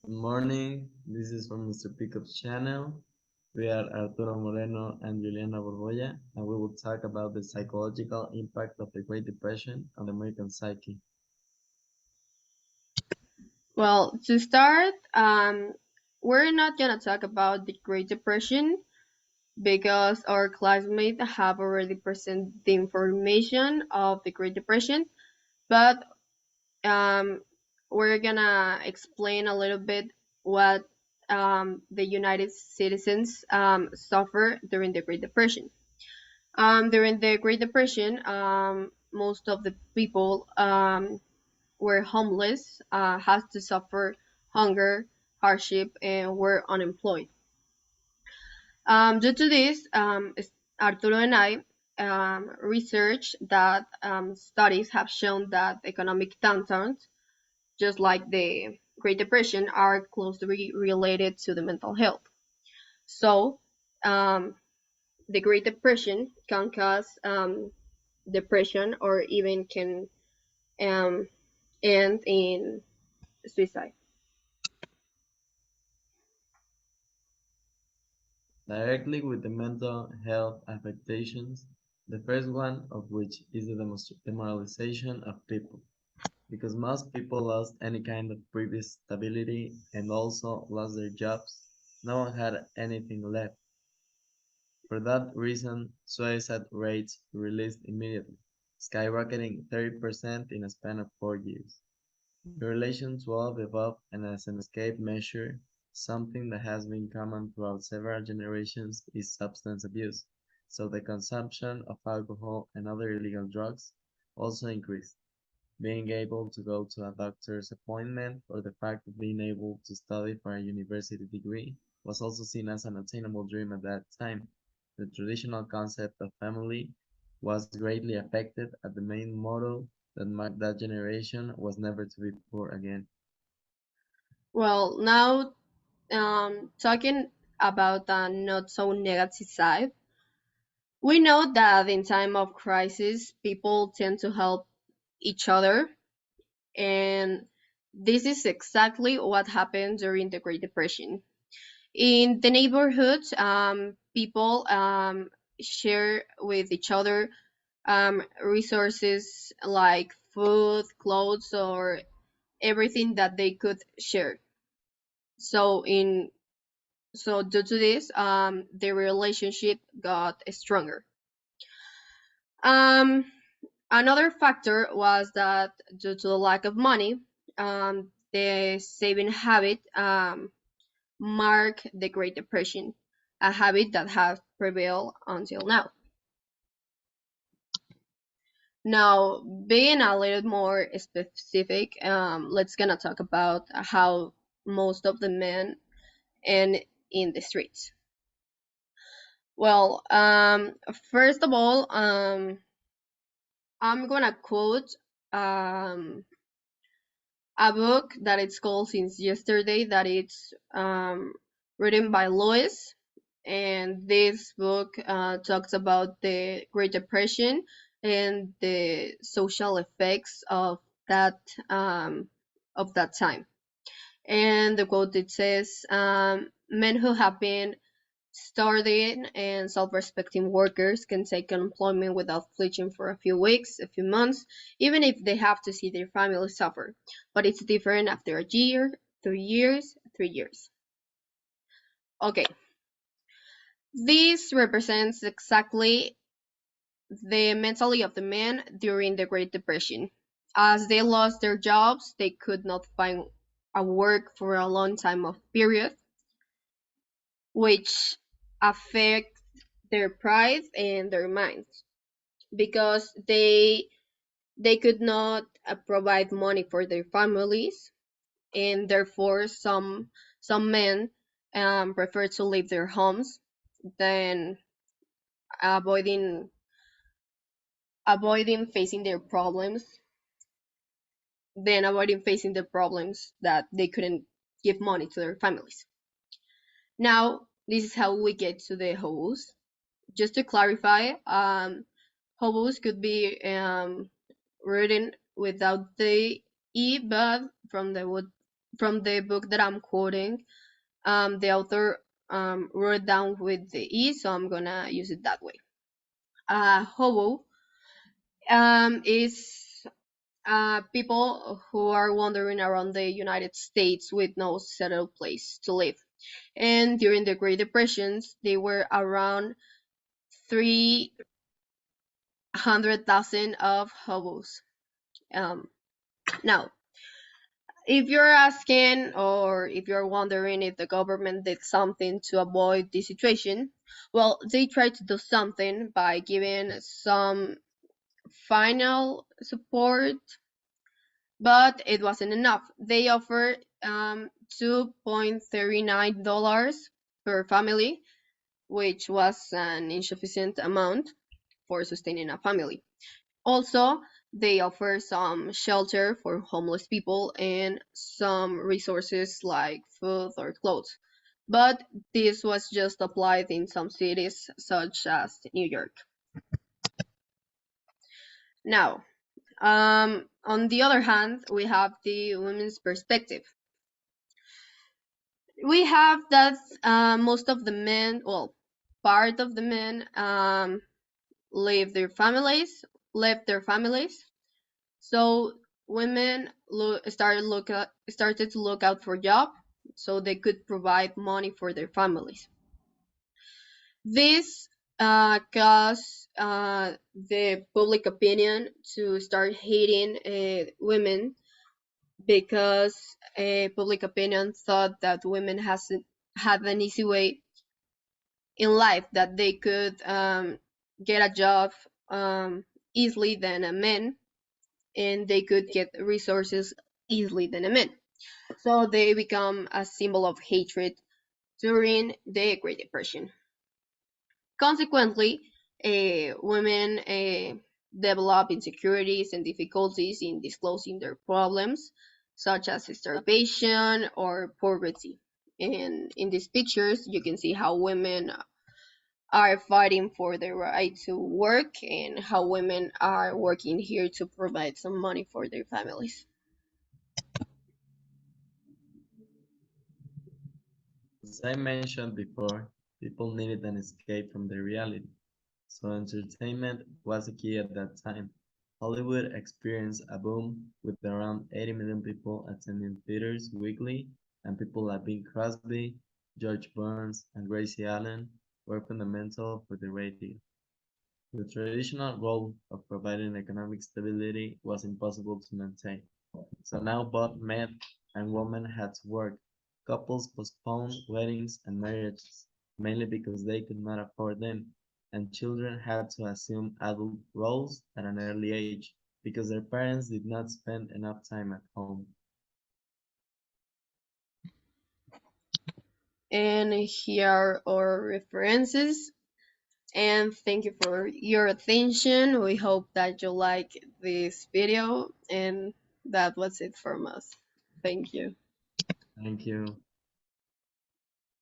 Good morning. This is from Mr. Pickup's channel. We are Arturo Moreno and Giuliana Borbolla, and we will talk about the psychological impact of the Great Depression on the American psyche. Well, to start, we're not gonna talk about the Great Depression because our classmates have already presented the information of the Great Depression, but we're gonna explain a little bit what the United citizens suffer during the Great Depression. During the Great Depression, most of the people were homeless, had to suffer hunger, hardship, and were unemployed. Due to this, Arturo and I researched that studies have shown that economic downturns, just like the Great Depression, are closely related to the mental health. So, um, the Great Depression can cause depression or even can um, end in suicide. Directly with the mental health affectations, the first one of which is the demoralization of people, because most people lost any kind of previous stability and also lost their jobs. No one had anything left. For that reason, suicide rates released immediately, skyrocketing 30% in a span of 4 years. In relation to all of the above, and as an escape measure, something that has been common throughout several generations is substance abuse, so the consumption of alcohol and other illegal drugs also increased. Being able to go to a doctor's appointment or the fact of being able to study for a university degree was also seen as an attainable dream at that time. The traditional concept of family was greatly affected, and the main motto that marked that generation was never to be poor again. Well, now talking about the not so negative side, we know that in time of crisis, people tend to help each other, and this is exactly what happened during the Great Depression. In the neighborhoods, people share with each other resources like food, clothes, or everything that they could share. So in So due to this, the relationship got stronger. Um, Another factor was that due to the lack of money, the saving habit marked the Great Depression, a habit that has prevailed until now. Now, being a little more specific, let's gonna talk about how most of the men end in the streets. Well, first of all, I'm gonna quote um, a book that it's called Since Yesterday, that it's written by Lewis, and this book talks about the Great Depression and the social effects um, of that time. And the quote it says, "Men who have been starting and self-respecting workers can take unemployment without flinching for a few weeks, a few months, even if they have to see their family suffer. But it's different after a year, 3 years, 3 years." Okay, this represents exactly the mentality of the men during the Great Depression. As they lost their jobs, they could not find a work for a long time of period, which affect their pride and their minds, because they could not provide money for their families, and therefore some men prefer to leave their homes than avoiding avoiding facing their problems avoiding facing the problems that they couldn't give money to their families. Now, this is how we get to the hobos. Just to clarify, hobos could be written without the e, but from the from the book that I'm quoting. The author wrote down with the E, so I'm gonna use it that way. Hobo is people who are wandering around the United States with no settled place to live. And during the Great Depressions, they were around 300,000 of hobos. Um, Now, if you're asking or if you're wondering if the government did something to avoid this situation, well, they tried to do something by giving some final support, but it wasn't enough. They offered $2.39 per family, which was an insufficient amount for sustaining a family. Also, they offer some shelter for homeless people and some resources like food or clothes. But this was just applied in some cities such as New York. Now, on the other hand, we have the women's perspective. We have that most of the men, well, part of the men leave their families, left their families. So women started to look out for job so they could provide money for their families. This caused the public opinion to start hating women because public opinion thought that women hasn't had an easy way in life, that they could get a job easily than a man, and they could get resources easily than a man. So they become a symbol of hatred during the Great Depression. Consequently, women develop insecurities and difficulties in disclosing their problems, such as starvation or poverty. And in these pictures, you can see how women are fighting for the right to work and how women are working here to provide some money for their families. As I mentioned before, people needed an escape from their reality, so entertainment was a key at that time. Hollywood experienced a boom with around 80 million people attending theaters weekly, and people like Bing Crosby, George Burns, and Gracie Allen were fundamental for the radio. The traditional role of providing economic stability was impossible to maintain. So now both men and women had to work. Couples postponed weddings and marriages, mainly because they could not afford them, and children had to assume adult roles at an early age because their parents did not spend enough time at home. And here are our references. And thank you for your attention. We hope that you like this video, and that was it from us. Thank you. Thank you.